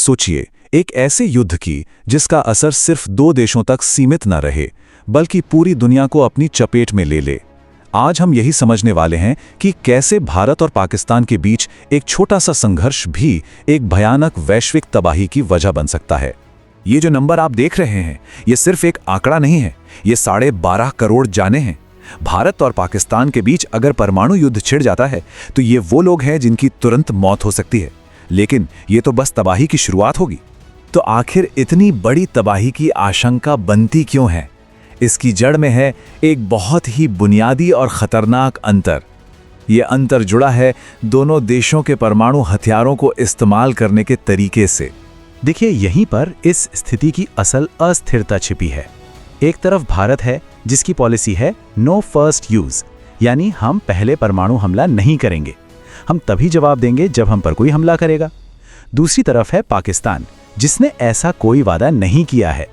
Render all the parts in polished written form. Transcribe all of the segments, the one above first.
सोचिए, एक ऐसे युद्ध की जिसका असर सिर्फ 2 देशों तक सीमित न रहे, बल्कि पूरी दुनिया को अपनी चपेट में ले ले। आज हम यही समझने वाले हैं कि कैसे भारत और पाकिस्तान के बीच एक छोटा सा संघर्ष भी एक भयानक वैश्विक तबाही की वजह बन सकता है। ये जो नंबर आप देख रहे हैं, ये सिर्फ एक आंकड़ा नहीं है, ये 12.5 करोड़ जाने हैं। भारत और पाकिस्तान के बीच अगर परमाणु युद्ध छिड़ जाता है तो ये वो लोग हैं जिनकी तुरंत मौत हो सकती है। लेकिन ये तो बस तबाही की शुरुआत होगी। तो आखिर इतनी बड़ी तबाही की आशंका बनती क्यों है? इसकी जड़ में है एक बहुत ही बुनियादी और खतरनाक अंतर। ये अंतर जुड़ा है दोनों देशों के परमाणु हथियारों को इस्तेमाल करने के तरीके से। देखिए, यहीं पर इस स्थिति की असल अस्थिरता छिपी है। एक तरफ भारत है जिसकी पॉलिसी है नो फर्स्ट यूज, यानी हम पहले परमाणु हमला नहीं करेंगे, हम तभी जवाब देंगे जब हम पर कोई हमला करेगा। दूसरी तरफ है पाकिस्तान, जिसने ऐसा कोई वादा नहीं किया है।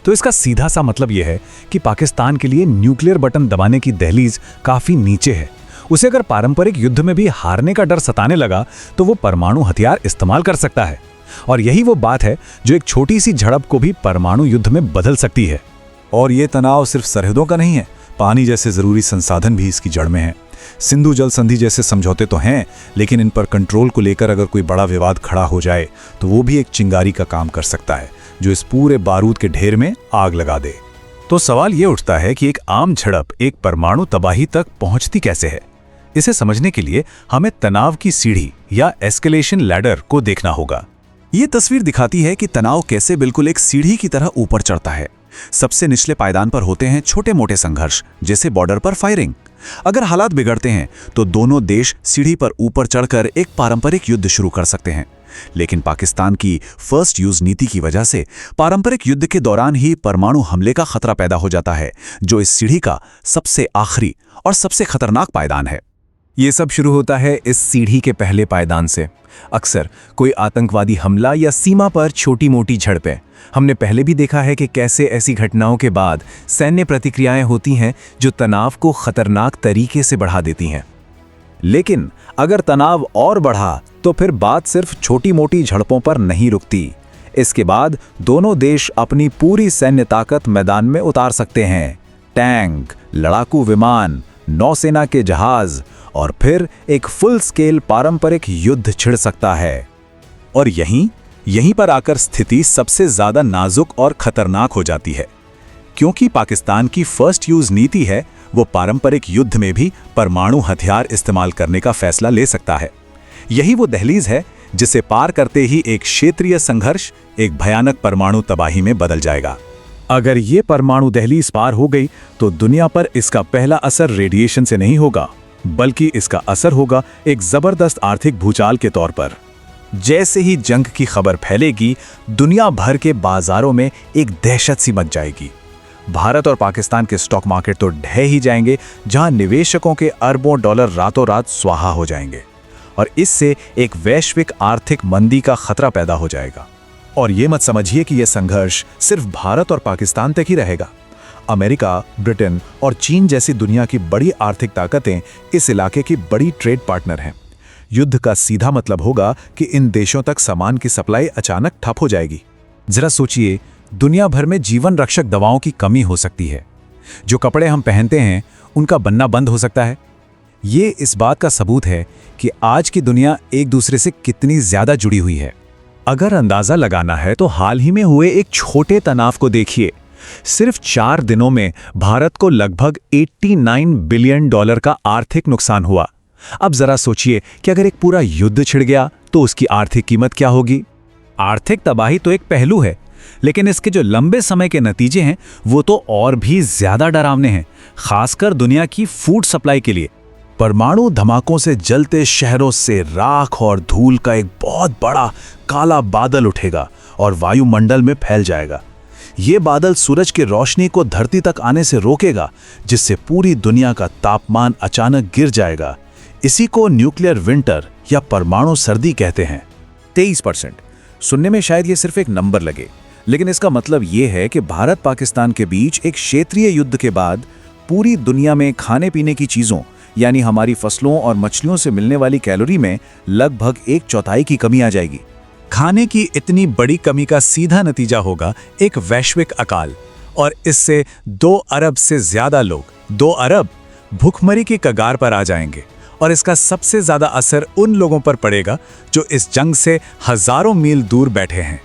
तो इसका सीधा सा मतलब यह है कि पाकिस्तान के लिए न्यूक्लियर बटन दबाने की दहलीज काफी नीचे है। उसे अगर पारंपरिक युद्ध में भी हारने का डर सताने लगा तो वो परमाणु हथियार इस्तेमाल कर सकता है। और यही वो बात है जो एक छोटी सी झड़प को भी परमाणु युद्ध में बदल सकती है। और ये तनाव सिर्फ सरहदों का नहीं है, पानी जैसे जरूरी संसाधन भी इसकी जड़ में है। सिंधु जल संधि जैसे समझौते तो हैं, लेकिन इन पर कंट्रोल को लेकर अगर कोई बड़ा विवाद खड़ा हो जाए तो वो भी एक चिंगारी का काम कर सकता है, जो इस पूरे बारूद के ढेर में आग लगा दे। तो सवाल ये उठता है कि एक आम झड़प एक परमाणु तबाही तक पहुंचती कैसे है? इसे समझने के लिए हमें तनाव की सीढ़ी या एस्केलेशन लैडर को देखना होगा। ये तस्वीर दिखाती है कि तनाव कैसे बिल्कुल एक सीढ़ी की तरह ऊपर चढ़ता है। सबसे निचले पायदान पर होते हैं छोटे मोटे संघर्ष, जैसे बॉर्डर पर फायरिंग। अगर हालात बिगड़ते हैं तो दोनों देश सीढ़ी पर ऊपर चढ़कर एक पारंपरिक युद्ध शुरू कर सकते हैं। लेकिन पाकिस्तान की फर्स्ट यूज नीति की वजह से पारंपरिक युद्ध के दौरान ही परमाणु हमले का खतरा पैदा हो जाता है, जो इस सीढ़ी का सबसे आखिरी और सबसे खतरनाक पायदान है। ये सब शुरू होता है इस सीढ़ी के पहले पायदान से। अक्सर कोई आतंकवादी हमला या सीमा पर छोटी मोटी झड़पें। हमने पहले भी देखा है कि कैसे ऐसी घटनाओं के बाद सैन्य प्रतिक्रियाएं होती हैं जो तनाव को खतरनाक तरीके से बढ़ा देती हैं। लेकिन अगर तनाव और बढ़ा तो फिर बात सिर्फ छोटी मोटी झड़पों पर नहीं रुकती। इसके बाद दोनों देश अपनी पूरी सैन्य ताकत मैदान में उतार सकते हैं। टैंक, लड़ाकू विमान, नौसेना के जहाज, और फिर एक फुल स्केल पारंपरिक युद्ध छिड़ सकता है। और यहीं पर आकर स्थिति सबसे ज्यादा नाजुक और खतरनाक हो जाती है, क्योंकि पाकिस्तान की फर्स्ट यूज नीति है वो पारंपरिक युद्ध में भी परमाणु हथियार इस्तेमाल करने का फैसला ले सकता है। यही वो दहलीज है जिसे पार करते ही एक क्षेत्रीय संघर्ष एक भयानक परमाणु तबाही में बदल जाएगा। अगर ये परमाणु दहलीज पार हो गई तो दुनिया पर इसका पहला असर रेडिएशन से नहीं होगा, बल्कि इसका असर होगा एक जबरदस्त आर्थिक भूचाल के तौर पर। जैसे ही जंग की खबर फैलेगी, दुनिया भर के बाजारों में एक दहशत सी मच जाएगी। भारत और पाकिस्तान के स्टॉक मार्केट तो ढह ही जाएंगे, जहां निवेशकों के अरबों डॉलर रातों रात स्वाहा हो जाएंगे। और इससे एक वैश्विक आर्थिक मंदी का खतरा पैदा हो जाएगा। और ये मत समझिए कि यह संघर्ष सिर्फ भारत और पाकिस्तान तक ही रहेगा। अमेरिका, ब्रिटेन और चीन जैसी दुनिया की बड़ी आर्थिक ताकतें इस इलाके की बड़ी ट्रेड पार्टनर हैं। युद्ध का सीधा मतलब होगा कि इन देशों तक सामान की सप्लाई अचानक ठप हो जाएगी। जरा सोचिए, दुनिया भर में जीवन रक्षक दवाओं की कमी हो सकती है। जो कपड़े हम पहनते हैं उनका बनना बंद हो सकता है। ये इस बात का सबूत है कि आज की दुनिया एक दूसरे से कितनी ज्यादा जुड़ी हुई है। अगर अंदाजा लगाना है तो हाल ही में हुए एक छोटे तनाव को देखिए। सिर्फ 4 दिनों में भारत को लगभग 89 बिलियन डॉलर का आर्थिक नुकसान हुआ। अब जरा सोचिए कि अगर एक पूरा युद्ध छिड़ गया तो उसकी आर्थिक कीमत क्या होगी। आर्थिक तबाही तो एक पहलू है, लेकिन इसके जो लंबे समय के नतीजे हैं वो तो और भी ज्यादा डरावने हैं, खासकर दुनिया की फूड सप्लाई के लिए। परमाणु धमाकों से जलते शहरों से राख और धूल का एक बहुत बड़ा काला बादल उठेगा और वायुमंडल में फैल जाएगा। ये बादल सूरज की रोशनी को धरती तक आने से रोकेगा, जिससे पूरी दुनिया का तापमान अचानक गिर जाएगा। इसी को न्यूक्लियर विंटर या परमाणु सर्दी कहते हैं। 23%। सुनने में शायद ये सिर्फ एक नंबर लगे, लेकिन इसका मतलब ये है कि भारत पाकिस्तान के बीच एक क्षेत्रीय युद्ध के बाद पूरी दुनिया में खाने पीने की चीज़ों यानी हमारी फसलों और मछलियों से मिलने वाली कैलोरी में लगभग 1/4 की कमी आ जाएगी। खाने की इतनी बड़ी कमी का सीधा नतीजा होगा एक वैश्विक अकाल, और इससे 2 अरब से ज्यादा लोग, 2 अरब, भूखमरी की कगार पर आ जाएंगे। और इसका सबसे ज्यादा असर उन लोगों पर पड़ेगा जो इस जंग से हजारों मील दूर बैठे हैं।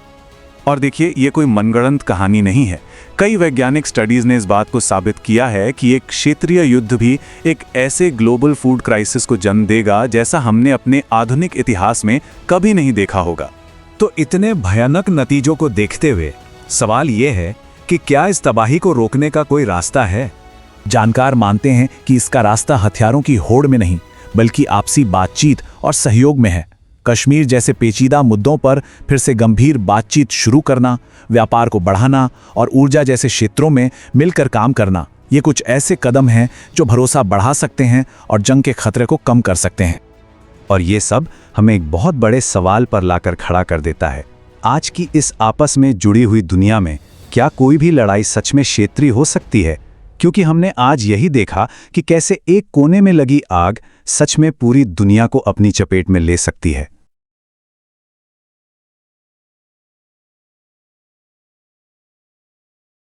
और देखिए, ये कोई मनगढ़ंत कहानी नहीं है। कई वैज्ञानिक स्टडीज ने इस बात को साबित किया है कि एक क्षेत्रीय युद्ध भी एक ऐसे ग्लोबल फूड क्राइसिस को जन्म देगा जैसा हमने अपने आधुनिक इतिहास में कभी नहीं देखा होगा। तो इतने भयानक नतीजों को देखते हुए सवाल ये है कि क्या इस तबाही को रोकने का कोई रास्ता है? जानकार मानते हैं कि इसका रास्ता हथियारों की होड़ में नहीं, बल्कि आपसी बातचीत और सहयोग में है। कश्मीर जैसे पेचीदा मुद्दों पर फिर से गंभीर बातचीत शुरू करना, व्यापार को बढ़ाना और ऊर्जा जैसे क्षेत्रों में मिलकर काम करना, ये कुछ ऐसे कदम हैं जो भरोसा बढ़ा सकते हैं और जंग के खतरे को कम कर सकते हैं। और ये सब हमें एक बहुत बड़े सवाल पर लाकर खड़ा कर देता है। आज की इस आपस में जुड़ी हुई दुनिया में क्या कोई भी लड़ाई सच में क्षेत्रीय हो सकती है? क्योंकि हमने आज यही देखा कि कैसे एक कोने में लगी आग सच में पूरी दुनिया को अपनी चपेट में ले सकती है।